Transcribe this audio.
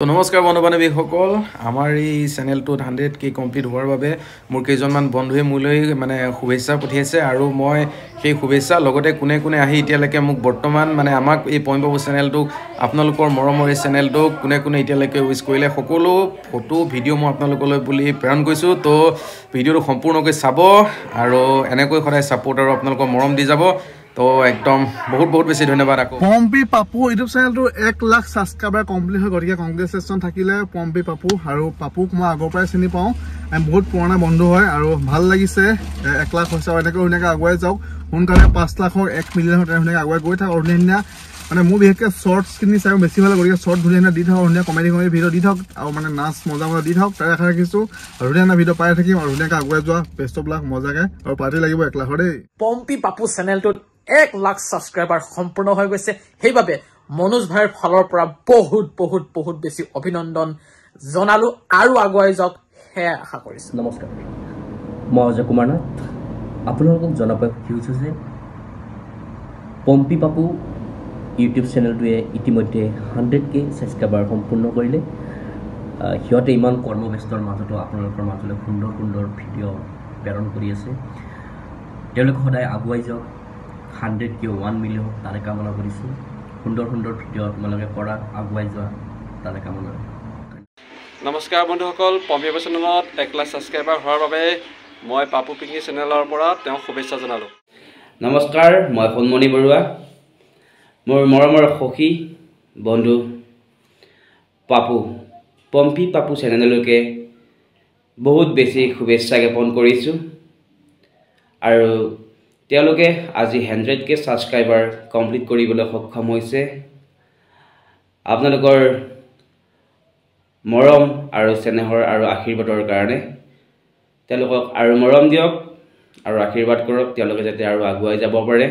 তো নমস্কাৰ বন্ধু বান্ধৱীসকল আমাৰ এই চেনেলটোত 100K কমপ্লিট হোৱাৰ বাবে মোৰ কেইজনমান বন্ধুৱে মোলৈ মানে শুভেচ্ছা পঠিয়াইছে আৰু মই সেই শুভেচ্ছা লগতে কোনে কোনে আহি এতিয়ালৈকে মোক বৰ্তমান মানে আমাক এই পইণ্ট বাবু চেনেলটোক আপোনালোকৰ মৰমৰ এই চেনেলটোক কোনে কোনে এতিয়ালৈকে উইচ কৰিলে সকলো ফটো ভিডিঅ' মই আপোনালোকলৈ বুলি প্ৰেৰণ কৰিছোঁ। তো ভিডিঅ'টো সম্পূৰ্ণকৈ চাব আৰু এনেকৈ সদায় ছাপোৰ্ট আৰু আপোনালোকৰ মৰম দি যাব। তো একদম বহুত বেছি ধন্যবাদ। আকৌ পম্পী পাপু ইউটিউব চেনেলটো 1 লাখ ছাবস্ক্ৰাইবাৰ কমপ্লিট হৈ গতিকে কংগ্ৰেচুলেশ্যন থাকিলে পম্পী পাপু। আৰু পাপুক মই আগৰ পৰাই চিনি পাওঁ, বহুত পুৰণা বন্ধু হয় আৰু ভাল লাগিছে 1 লাখ হৈছে আৰু এনেকৈ ধুনীয়াকৈ আগুৱাই যাওক। সোনকালে 5 লাখ হওক 1 মিলিয়ন হওক ধুনীয়াকৈ আগুৱাই গৈ থাকক। ধুনীয়া মানে মোৰ বিশেষকৈ শ্বৰ্টছখিনি চাই বেছি ভাল গতিকে শ্বৰ্ট ধুনীয়া দি থাকক, ধুনীয়া কমেডি ভিডিঅ' দি থাকক আৰু মানে নাচ মজা দি থাকক। তাই আশা ৰাখিছোঁ আৰু ধুনীয়া ভিডিঅ' পাই থাকিম আৰু ধুনীয়াকৈ আগুৱাই যোৱা। বেষ্ট অফ লাক মজাকৈ আৰু পাৰ্টি লাগিব 1 লাখৰ দেই। পম্পী পাপু চেনেলটোত 1 লাখ ছাবস্ক্ৰাইবাৰ সম্পূৰ্ণ হৈ গৈছে, সেইবাবে মনোজ ভাইৰ ফালৰ পৰা বহুত বেছি অভিনন্দন জনালো আৰু আগুৱাই যাওক সেয়া আশা কৰিছোঁ। নমস্কাৰ, মই অজয় কুমাৰ নাথ। আপোনালোকক জনাবলৈ সুখী হৈছোঁ যে পম্পী পাপু ইউটিউব চেনেলটোৱে ইতিমধ্যে 100K ছাবস্ক্ৰাইবাৰ সম্পূৰ্ণ কৰিলে। সিহঁতে ইমান কৰ্মব্যস্তৰ মাজতো আপোনালোকৰ মাজলৈ সুন্দৰ ভিডিঅ' প্ৰেৰণ কৰি আছে। তেওঁলোকে সদায় আগুৱাই যাওক, 100K 1 মিলিয়ন তাৰে কামনা কৰিছোঁ। সুন্দৰ ভিডিঅ' তোমালোকে কৰা, আগুৱাই যোৱা তাৰে কামনা। নমস্কাৰ বন্ধুসকল, পম্পী পাপু চেনেলত 1 লাখ ছাবস্ক্ৰাইবাৰ হোৱাৰ বাবে মই পাপু পিংকি চেনেলৰ পৰা তেওঁক শুভেচ্ছা জনালোঁ। নমস্কাৰ, মই সোণমণি বৰুৱা। মোৰ মৰমৰ সখী বন্ধু পম্পী পাপু চেনেললৈকে বহুত বেছি শুভেচ্ছা জ্ঞাপন কৰিছোঁ আৰু তেওঁলোকে আজি 100K ছাবস্ক্ৰাইবাৰ কমপ্লিট কৰিবলৈ সক্ষম হৈছে। আপোনালোকৰ মৰম আৰু চেনেহৰ আৰু আশীৰ্বাদৰ কাৰণে তেওঁলোকক আৰু মৰম দিয়ক আৰু আশীৰ্বাদ কৰক, তেওঁলোকে যাতে আৰু আগুৱাই যাব পাৰে।